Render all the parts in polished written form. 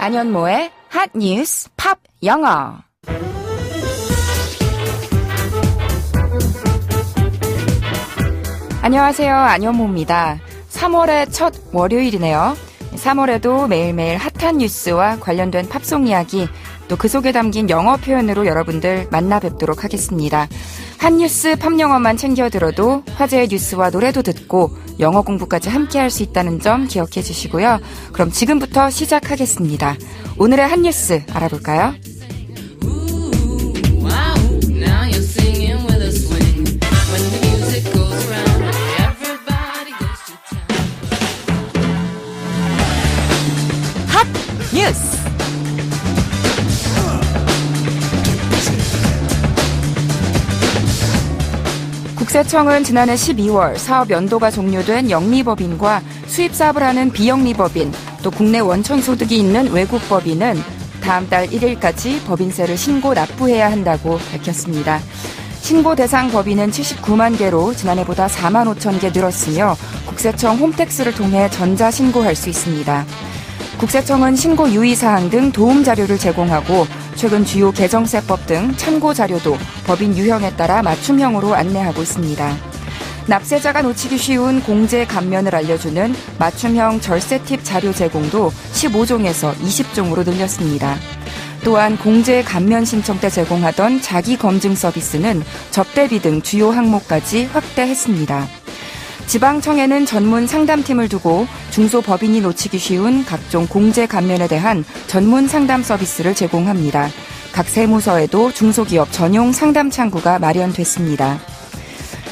안현모의 핫 뉴스 팝 영어. 안녕하세요. 안현모입니다. 3월의 첫 월요일이네요. 3월에도 매일매일 핫한 뉴스와 관련된 팝송 이야기, 또 그 속에 담긴 영어 표현으로 여러분들 만나 뵙도록 하겠습니다. 한 뉴스 팝 영어만 챙겨 들어도 화제의 뉴스와 노래도 듣고 영어 공부까지 함께 할 수 있다는 점 기억해 주시고요. 그럼 지금부터 시작하겠습니다. 오늘의 한 뉴스 알아볼까요? 핫 뉴스! 국세청은 지난해 12월 사업 연도가 종료된 영리법인과 수입사업을 하는 비영리법인, 또 국내 원천소득이 있는 외국법인은 다음 달 1일까지 법인세를 신고 납부해야 한다고 밝혔습니다. 신고 대상 법인은 79만 개로 지난해보다 4만 5천 개 늘었으며 국세청 홈택스를 통해 전자신고할 수 있습니다. 국세청은 신고 유의사항 등 도움 자료를 제공하고 최근 주요 개정세법 등 참고 자료도 법인 유형에 따라 맞춤형으로 안내하고 있습니다. 납세자가 놓치기 쉬운 공제 감면을 알려주는 맞춤형 절세 팁 자료 제공도 15종에서 20종으로 늘렸습니다. 또한 공제 감면 신청 때 제공하던 자기 검증 서비스는 접대비 등 주요 항목까지 확대했습니다. 지방청에는 전문 상담팀을 두고 중소법인이 놓치기 쉬운 각종 공제 감면에 대한 전문 상담 서비스를 제공합니다. 각 세무서에도 중소기업 전용 상담 창구가 마련됐습니다.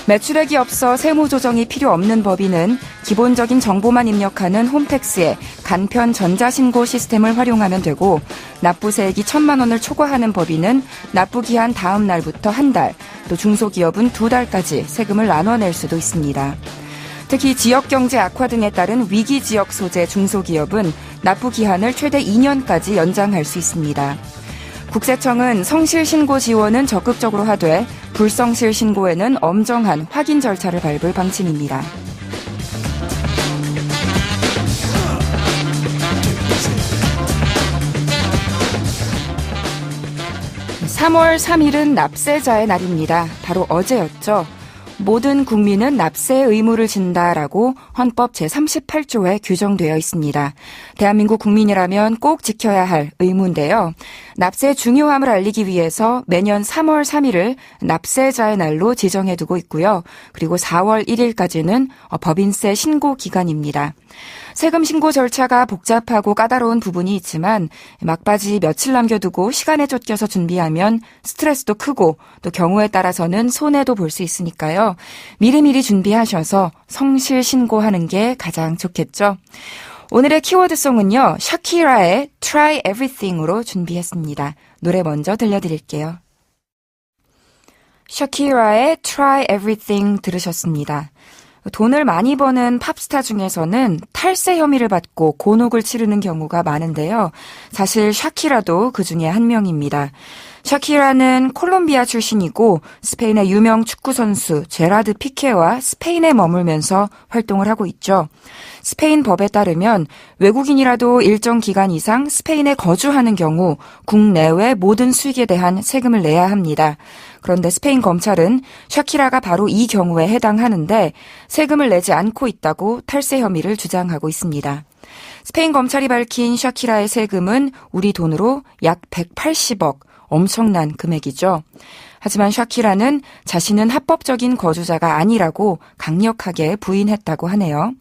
매출액이 없어 세무 조정이 필요 없는 법인은 기본적인 정보만 입력하는 홈택스의 간편 전자신고 시스템을 활용하면 되고, 납부세액이 1,000만 원을 초과하는 법인은 납부기한 다음 날부터 한 달, 또 중소기업은 2달까지 세금을 나눠낼 수도 있습니다. 특히 지역경제 악화 등에 따른 위기지역 소재 중소기업은 납부기한을 최대 2년까지 연장할 수 있습니다. 국세청은 성실신고 지원은 적극적으로 하되 불성실 신고에는 엄정한 확인 절차를 밟을 방침입니다. 3월 3일은 납세자의 날입니다. 바로 어제였죠. 모든 국민은 납세의 의무를 진다라고 헌법 제38조에 규정되어 있습니다. 대한민국 국민이라면 꼭 지켜야 할 의무인데요. 납세의 중요함을 알리기 위해서 매년 3월 3일을 납세자의 날로 지정해두고 있고요. 그리고 4월 1일까지는 법인세 신고 기간입니다. 세금 신고 절차가 복잡하고 까다로운 부분이 있지만 막바지 며칠 남겨두고 시간에 쫓겨서 준비하면 스트레스도 크고 또 경우에 따라서는 손해도 볼 수 있으니까요. 미리미리 준비하셔서 성실 신고하는 게 가장 좋겠죠. 오늘의 키워드송은요, 샤키라의 Try Everything으로 준비했습니다. 노래 먼저 들려드릴게요. 샤키라의 Try Everything 들으셨습니다. 돈을 많이 버는 팝스타 중에서는 탈세 혐의를 받고 곤혹을 치르는 경우가 많은데요. 사실 샤키라도 그 중에 한 명입니다. 샤키라는 콜롬비아 출신이고 스페인의 유명 축구 선수 제라드 피케와 스페인에 머물면서 활동을 하고 있죠. 스페인 법에 따르면 외국인이라도 일정 기간 이상 스페인에 거주하는 경우 국내외 모든 수익에 대한 세금을 내야 합니다. 그런데 스페인 검찰은 샤키라가 바로 이 경우에 해당하는데 세금을 내지 않고 있다고 탈세 혐의를 주장하고 있습니다. 스페인 검찰이 밝힌 샤키라의 세금은 우리 돈으로 약 180억, 엄청난 금액이죠. 하지만 샤키라는 자신은 합법적인 거주자가 아니라고 강력하게 부인했다고 하네요.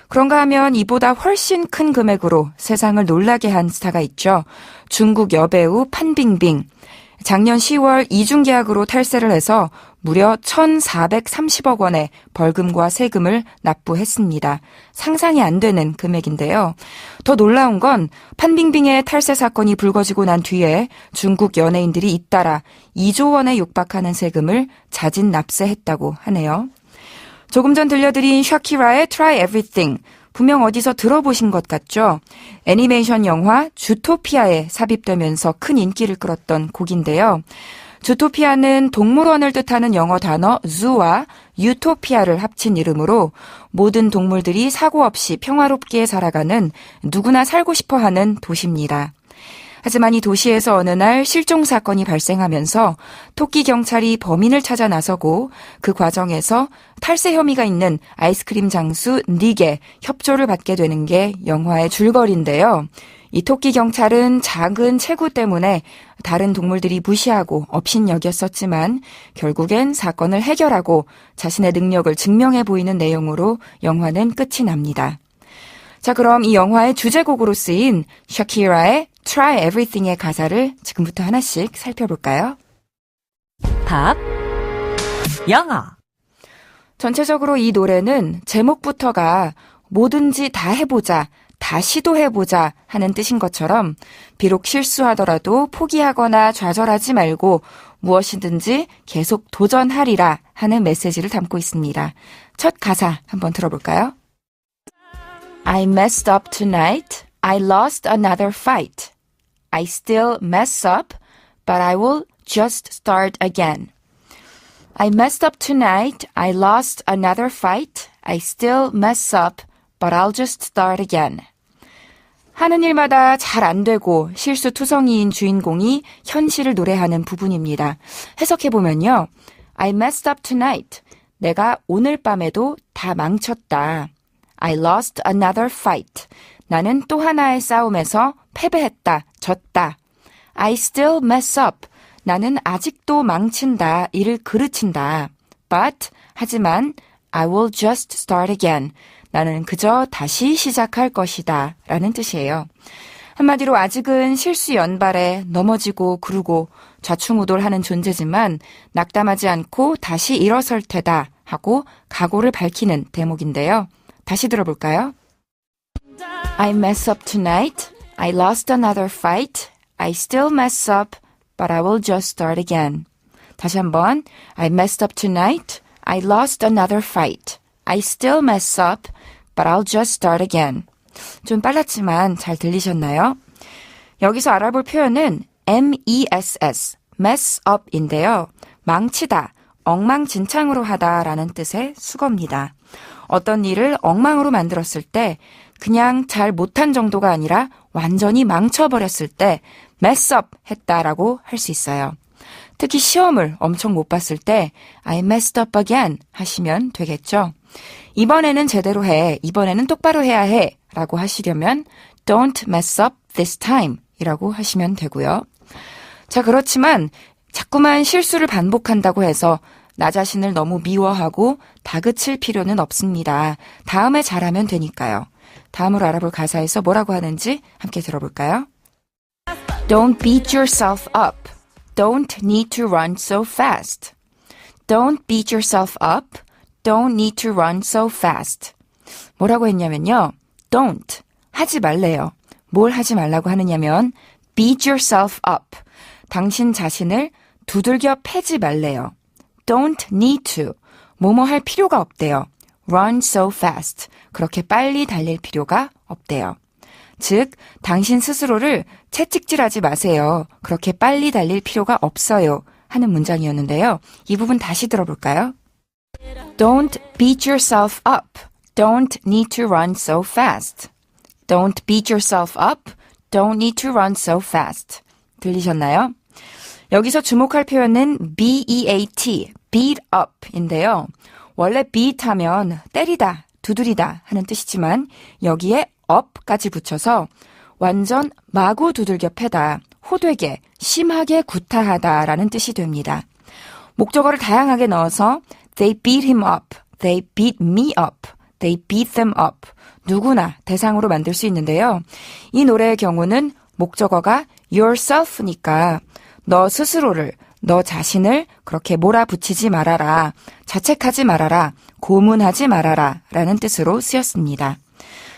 그런가 하면 이보다 훨씬 큰 금액으로 세상을 놀라게 한 스타가 있죠. 중국 여배우 판빙빙. 작년 10월 이중계약으로 탈세를 해서 무려 1,430억 원의 벌금과 세금을 납부했습니다. 상상이 안 되는 금액인데요. 더 놀라운 건 판빙빙의 탈세 사건이 불거지고 난 뒤에 중국 연예인들이 잇따라 2조 원에 육박하는 세금을 자진 납세했다고 하네요. 조금 전 들려드린 샤키라의 Try Everything. 분명 어디서 들어보신 것 같죠? 애니메이션 영화 주토피아에 삽입되면서 큰 인기를 끌었던 곡인데요. 주토피아는 동물원을 뜻하는 영어 단어 zoo와 유토피아를 합친 이름으로 모든 동물들이 사고 없이 평화롭게 살아가는 누구나 살고 싶어하는 도시입니다. 하지만 이 도시에서 어느 날 실종 사건이 발생하면서 토끼 경찰이 범인을 찾아 나서고 그 과정에서 탈세 혐의가 있는 아이스크림 장수 닉의 협조를 받게 되는 게 영화의 줄거리인데요. 이 토끼 경찰은 작은 체구 때문에 다른 동물들이 무시하고 업신여겼었지만 결국엔 사건을 해결하고 자신의 능력을 증명해 보이는 내용으로 영화는 끝이 납니다. 자, 그럼 이 영화의 주제곡으로 쓰인 샤키라의 Try Everything의 가사를 지금부터 하나씩 살펴볼까요? 팝, 영어. 전체적으로 이 노래는 제목부터가 뭐든지 다 해보자, 다 시도해보자 하는 뜻인 것처럼 비록 실수하더라도 포기하거나 좌절하지 말고 무엇이든지 계속 도전하리라 하는 메시지를 담고 있습니다. 첫 가사 한번 들어볼까요? I messed up tonight. I lost another fight. I still mess up, but I will just start again. I messed up tonight. I lost another fight. I still mess up, but I'll just start again. 하는 일마다 잘 안 되고 실수투성이인 주인공이 현실을 노래하는 부분입니다. 해석해보면요. I messed up tonight. 내가 오늘 밤에도 다 망쳤다. I lost another fight. 나는 또 하나의 싸움에서 패배했다, 졌다. I still mess up. 나는 아직도 망친다, 일을 그르친다. But, 하지만, I will just start again. 나는 그저 다시 시작할 것이다 라는 뜻이에요. 한마디로 아직은 실수 연발에 넘어지고 구르고 좌충우돌하는 존재지만 낙담하지 않고 다시 일어설 테다 하고 각오를 밝히는 대목인데요. 다시 들어볼까요? I mess up tonight. I lost another fight. I still mess up, but I will just start again. 다시 한번. I messed up tonight. I lost another fight. I still mess up, but I'll just start again. 좀 빨랐지만 잘 들리셨나요? 여기서 알아볼 표현은 MESS, mess up인데요. 망치다, 엉망진창으로 하다라는 뜻의 수거입니다. 어떤 일을 엉망으로 만들었을 때 그냥 잘 못한 정도가 아니라 완전히 망쳐버렸을 때 mess up 했다라고 할 수 있어요. 특히 시험을 엄청 못 봤을 때 I messed up again 하시면 되겠죠. 이번에는 제대로 해, 이번에는 똑바로 해야 해 라고 하시려면 don't mess up this time 이라고 하시면 되고요. 자, 그렇지만 자꾸만 실수를 반복한다고 해서 나 자신을 너무 미워하고 다그칠 필요는 없습니다. 다음에 잘하면 되니까요. 다음으로 알아볼 가사에서 뭐라고 하는지 함께 들어볼까요? Don't beat yourself up. Don't need to run so fast. Don't beat yourself up. Don't need to run so fast. 뭐라고 했냐면요. Don't. 하지 말래요. 뭘 하지 말라고 하느냐면 beat yourself up. 당신 자신을 두들겨 패지 말래요. Don't need to. 뭐뭐 할 필요가 없대요. Run so fast. 그렇게 빨리 달릴 필요가 없대요. 즉, 당신 스스로를 채찍질하지 마세요. 그렇게 빨리 달릴 필요가 없어요. 하는 문장이었는데요. 이 부분 다시 들어볼까요? Don't beat yourself up. Don't need to run so fast. Don't beat yourself up. Don't need to run so fast. 들리셨나요? 여기서 주목할 표현은 beat, beat up인데요. 원래 beat 하면 때리다, 두드리다 하는 뜻이지만 여기에 up까지 붙여서 완전 마구 두들겨 패다, 호되게, 심하게 구타하다라는 뜻이 됩니다. 목적어를 다양하게 넣어서 they beat him up, they beat me up, they beat them up. 누구나 대상으로 만들 수 있는데요. 이 노래의 경우는 목적어가 yourself니까 너 스스로를, 너 자신을 그렇게 몰아붙이지 말아라, 자책하지 말아라, 고문하지 말아라 라는 뜻으로 쓰였습니다.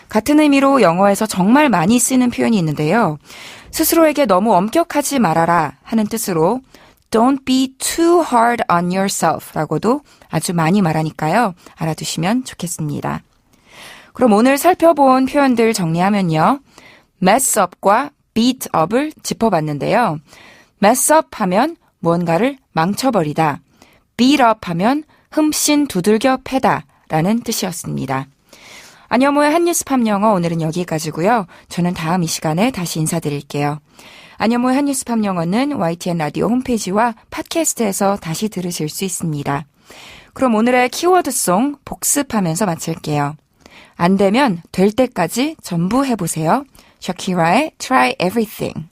같은 의미로 영어에서 정말 많이 쓰는 표현이 있는데요. 스스로에게 너무 엄격하지 말아라 하는 뜻으로 Don't be too hard on yourself 라고도 아주 많이 말하니까요. 알아두시면 좋겠습니다. 그럼 오늘 살펴본 표현들 정리하면요. mess up과 beat up을 짚어봤는데요. mess up 하면 무언가를 망쳐버리다. beat up 하면 흠씬 두들겨 패다 라는 뜻이었습니다. 안여모의 한뉴스팝 영어 오늘은 여기까지고요. 저는 다음 이 시간에 다시 인사드릴게요. 안여모의 한뉴스팝 영어는 YTN 라디오 홈페이지와 팟캐스트에서 다시 들으실 수 있습니다. 그럼 오늘의 키워드송 복습하면서 마칠게요. 안 되면 될 때까지 전부 해보세요. 샤키라의 Try Everything.